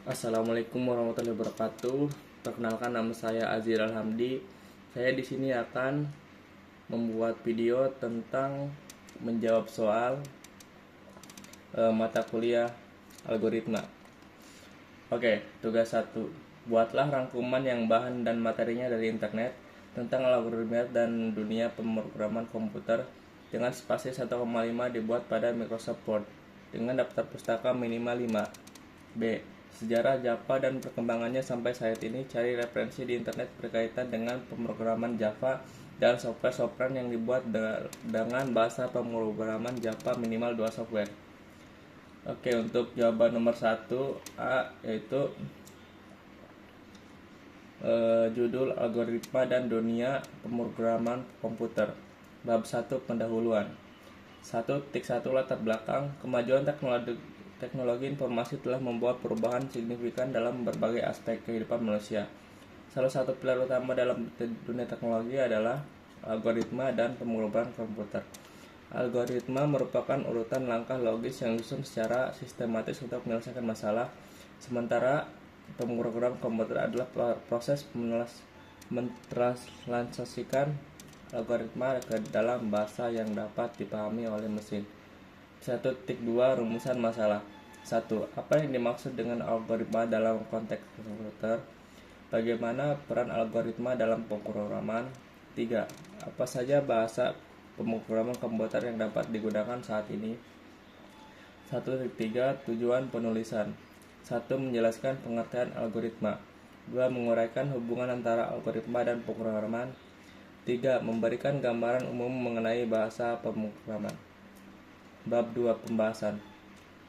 Assalamualaikum warahmatullahi wabarakatuh. Perkenalkan, nama saya Azir Alhamdi. Saya di sini akan membuat video tentang menjawab soal mata kuliah algoritma. Oke, tugas 1. Buatlah rangkuman yang bahan dan materinya dari internet tentang algoritma dan dunia pemrograman komputer dengan spasi 1,5 dibuat pada Microsoft Word dengan daftar pustaka minimal 5. B. Sejarah Java dan perkembangannya sampai saat ini. Cari referensi di internet berkaitan dengan pemrograman Java dan software yang dibuat dengan bahasa pemrograman Java minimal 2 software. Oke, untuk jawaban nomor 1A yaitu judul algoritma dan dunia pemrograman komputer. Bab 1 pendahuluan. 1.1 Latar belakang. Kemajuan teknologi informasi telah membawa perubahan signifikan dalam berbagai aspek kehidupan manusia. Salah satu pilar utama dalam dunia teknologi adalah algoritma dan pemrograman komputer. Algoritma merupakan urutan langkah logis yang disusun secara sistematis untuk menyelesaikan masalah, sementara pemrograman komputer adalah proses mentranslasikan algoritma ke dalam bahasa yang dapat dipahami oleh mesin. 1.2 Rumusan masalah. 1. Apa yang dimaksud dengan algoritma dalam konteks komputer? Bagaimana peran algoritma dalam pemrograman? 3. Apa saja bahasa pemrograman komputer yang dapat digunakan saat ini? 1.3 Tujuan penulisan. 1. Menjelaskan pengertian algoritma. 2. Menguraikan hubungan antara algoritma dan pemrograman. 3. Memberikan gambaran umum mengenai bahasa pemrograman. Bab 2 Pembahasan.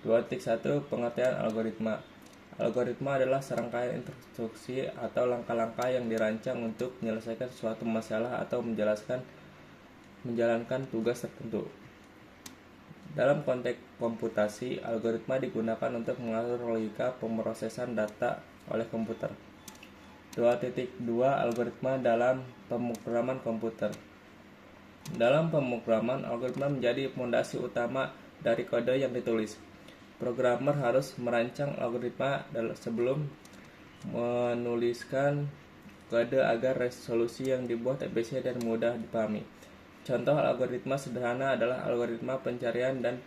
2.1 Pengertian algoritma. Algoritma adalah serangkaian instruksi atau langkah-langkah yang dirancang untuk menyelesaikan suatu masalah atau menjalankan tugas tertentu. Dalam konteks komputasi, algoritma digunakan untuk mengatur logika pemrosesan data oleh komputer. 2.2 Algoritma dalam pemrograman komputer. Dalam pemrograman, algoritma menjadi fondasi utama dari kode yang ditulis. Programmer harus merancang algoritma sebelum menuliskan kode agar resolusi yang dibuat efisien dan mudah dipahami. Contoh algoritma sederhana adalah algoritma pencarian dan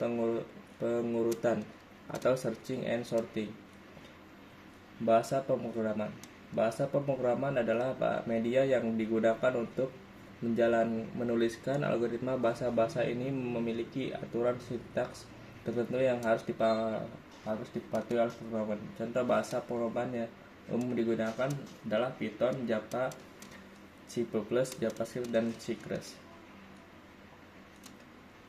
pengurutan atau searching and sorting. Bahasa pemrograman. Bahasa pemrograman adalah media yang digunakan untuk menuliskan algoritma. Bahasa ini memiliki aturan sintaks tertentu yang harus dipatuhi oleh programmer. Contoh bahasa pemrograman yang umum digunakan adalah Python, Java, C++, JavaScript, dan C++.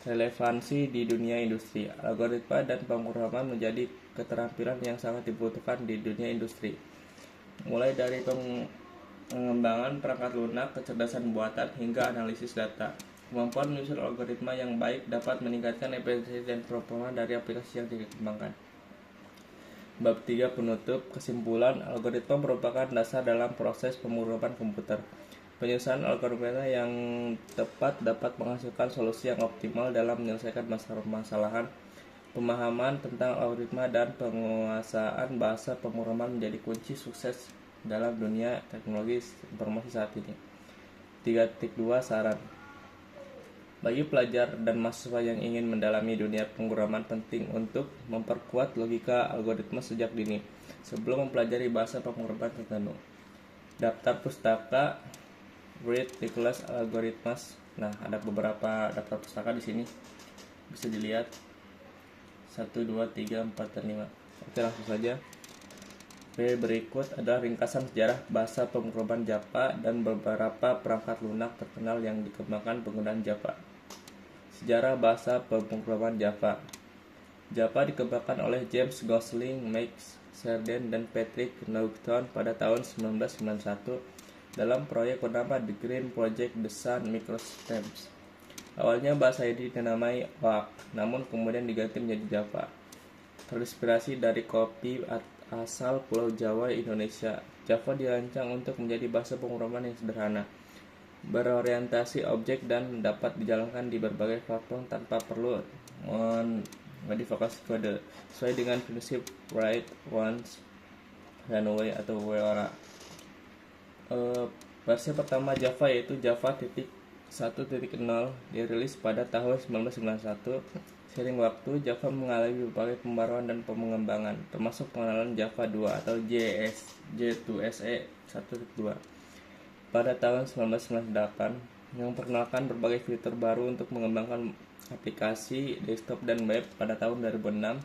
Relevansi di dunia industri. Algoritma dan pemrograman menjadi keterampilan yang sangat dibutuhkan di dunia industri. Mulai dari pengembangan perangkat lunak, kecerdasan buatan, hingga analisis data. Kemampuan menyusun algoritma yang baik dapat meningkatkan efisiensi dan performa dari aplikasi yang dikembangkan. Bab 3 Penutup. Kesimpulan, algoritma merupakan dasar dalam proses pemrograman komputer. Penyusunan algoritma yang tepat dapat menghasilkan solusi yang optimal dalam menyelesaikan masalah. Pemahaman tentang algoritma dan penguasaan bahasa pemrograman menjadi kunci sukses dalam dunia teknologi informasi saat ini. 3.2 Saran. Bagi pelajar dan mahasiswa yang ingin mendalami dunia pemrograman, penting untuk memperkuat logika algoritma sejak dini sebelum mempelajari bahasa pemrograman tertentu. Daftar pustaka Read Nicholas Algorithms. Nah, ada beberapa daftar pustaka di sini. Bisa dilihat 1, 2, 3, 4, dan 5. Oke, langsung saja. B. Berikut adalah ringkasan sejarah bahasa pemrograman Java dan beberapa perangkat lunak terkenal yang dikembangkan penggunaan Java. Sejarah bahasa pemrograman Java. Java dikembangkan oleh James Gosling, Max Serdane, dan Patrick Naughton pada tahun 1991 dalam proyek bernama The Green Project The Sun Microsystems. Awalnya bahasa ini dinamai OAK, namun kemudian diganti menjadi Java. Terinspirasi dari kopi asal Pulau Jawa, Indonesia, Java dirancang untuk menjadi bahasa pemrograman yang sederhana, berorientasi objek, dan dapat dijalankan di berbagai platform tanpa perlu modifikasi kode, sesuai dengan prinsip write once, Runway atau Weora. Versi pertama Java yaitu Java 1.0 dirilis pada tahun 1991. Seiring waktu, Java mengalami berbagai pembaruan dan pengembangan, termasuk pengenalan Java 2 atau J2SE 1.2 pada tahun 1998 yang memperkenalkan berbagai fitur baru untuk mengembangkan aplikasi desktop dan web. Pada tahun 2006,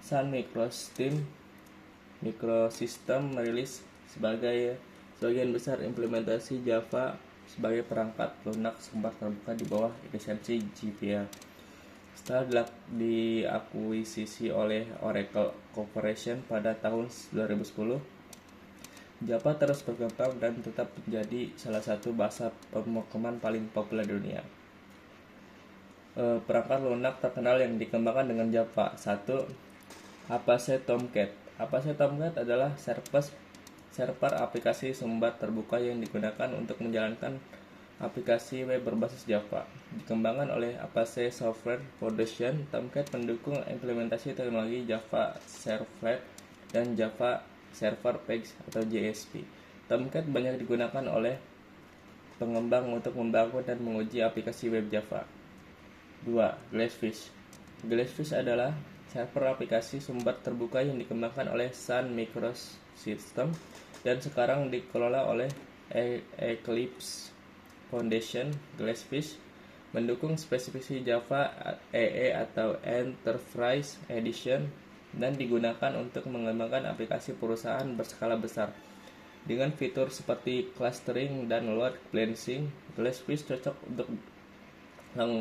Sun Microsystem merilis sebagian besar implementasi Java sebagai perangkat lunak sumber terbuka di bawah lisensi GPL. Setelah diakuisisi oleh Oracle Corporation pada tahun 2010, Java terus berkembang dan tetap menjadi salah satu bahasa pemrograman paling populer di dunia. Perangkat lunak terkenal yang dikembangkan dengan Java. 1. Apache Tomcat. Apache Tomcat adalah server aplikasi sumber terbuka yang digunakan untuk menjalankan aplikasi web berbasis Java. Dikembangkan oleh Apache Software Foundation, Tomcat mendukung implementasi teknologi Java Servlet dan Java Server Page atau JSP. Tomcat banyak digunakan oleh pengembang untuk membangun dan menguji aplikasi web Java. 2. Glassfish. Glassfish adalah server aplikasi sumber terbuka yang dikembangkan oleh Sun Microsystem dan sekarang dikelola oleh Eclipse Foundation. Glassfish mendukung spesifikasi Java EE atau Enterprise Edition dan digunakan untuk mengembangkan aplikasi perusahaan berskala besar. Dengan fitur seperti clustering dan load balancing, Glassfish cocok untuk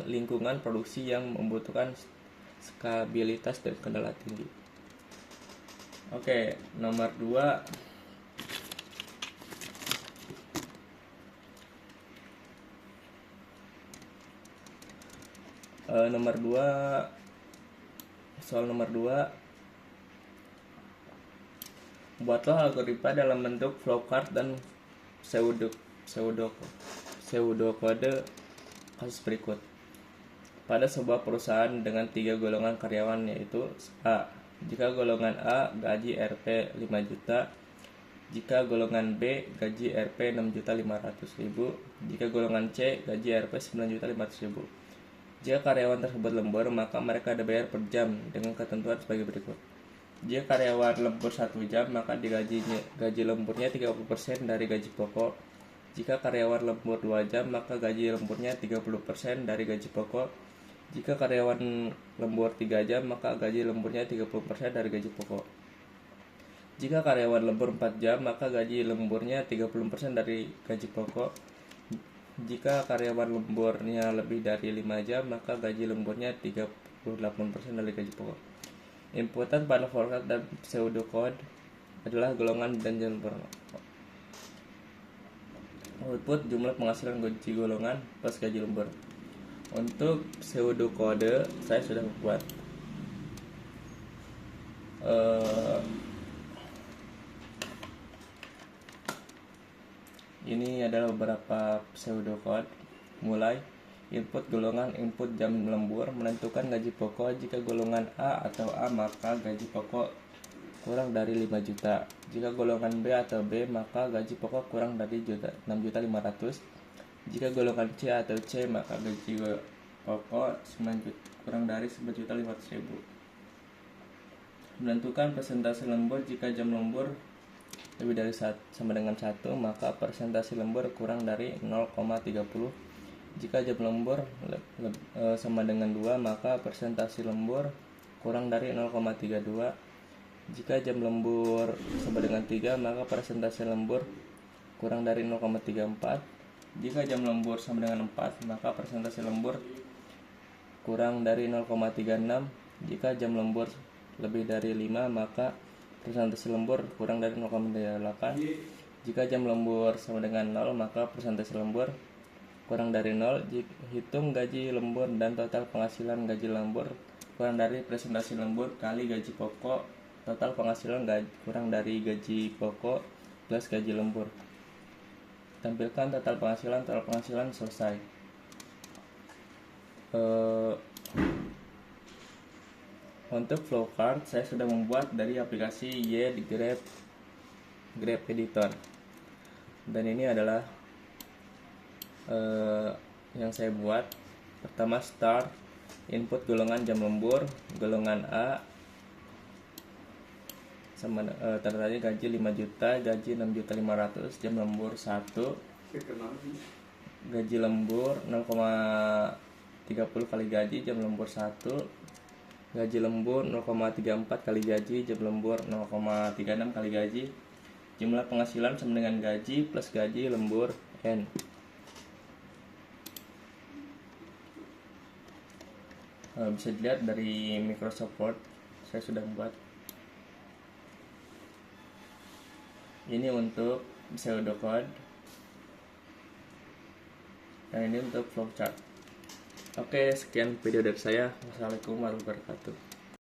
lingkungan produksi yang membutuhkan skabilitas dan kendala tinggi. Oke, nomor 2. Soal nomor 2, buatlah algoritma dalam bentuk flowchart dan pseudokode kasus berikut. Pada sebuah perusahaan dengan 3 golongan karyawan, yaitu A. Jika golongan A, gaji Rp 5 juta. Jika golongan B, gaji Rp 6.500.000. Jika golongan C, gaji Rp 9.500.000. Jika karyawan tersebut lembur, maka mereka dibayar per jam dengan ketentuan sebagai berikut. Jika karyawan lembur 1 jam, maka gaji lemburnya 30% dari gaji pokok. Jika karyawan lembur 2 jam, maka gaji lemburnya 30% dari gaji pokok. Jika karyawan lembur 3 jam, maka gaji lemburnya 30% dari gaji pokok. Jika karyawan lembur 4 jam, maka gaji lemburnya 30% dari gaji pokok. Jika karyawan lemburnya lebih dari 5 jam, maka gaji lemburnya 38% dari gaji pokok. Inputan pada forecast dan pseudocode adalah golongan dan lembur. Output jumlah penghasilan gaji golongan plus gaji lembur. Untuk pseudocode saya sudah membuat. Ini adalah beberapa pseudocode. Mulai input golongan input jam lembur menentukan gaji pokok. Jika golongan A atau A, maka gaji pokok kurang dari 5 juta. Jika golongan B atau B, maka gaji pokok kurang dari 6.500.000. Jika golongan C atau C, maka gaji pokok kurang dari 9.500.000. Menentukan persentase lembur. Jika jam lembur lebih dari sama dengan 1, maka persentase lembur kurang dari 0,30. Jika jam lembur sama dengan 2, maka persentase lembur kurang dari 0,32. Jika jam lembur sama dengan 3, maka persentase lembur kurang dari 0,34. Jika jam lembur sama dengan 4, maka persentase lembur kurang dari 0,36. Jika jam lembur lebih dari 5, maka persentase lembur kurang dari 0,8. Jika jam lembur sama dengan 0, maka persentase lembur kurang dari 0. Hitung gaji lembur dan total penghasilan gaji lembur kurang dari presentasi lembur kali gaji pokok. Total penghasilan kurang dari gaji pokok plus gaji lembur. Tampilkan total penghasilan selesai. Untuk flowchart saya sudah membuat dari aplikasi YGraph graph editor. Dan ini adalah yang saya buat. Pertama, start, input golongan jam lembur, golongan A sama tandanya gaji 5 juta, gaji 6.500.000, jam lembur 1, gaji lembur 0,30 kali gaji, jam lembur 1, gaji lembur 0,34 kali gaji, jam lembur 0,36 kali gaji, jumlah penghasilan sama dengan gaji plus gaji lembur N. Bisa dilihat dari Microsoft Word saya sudah buat. Ini untuk pseudocode dan ini untuk flowchart. Oke, sekian video dari saya. Wassalamualaikum warahmatullahi wabarakatuh.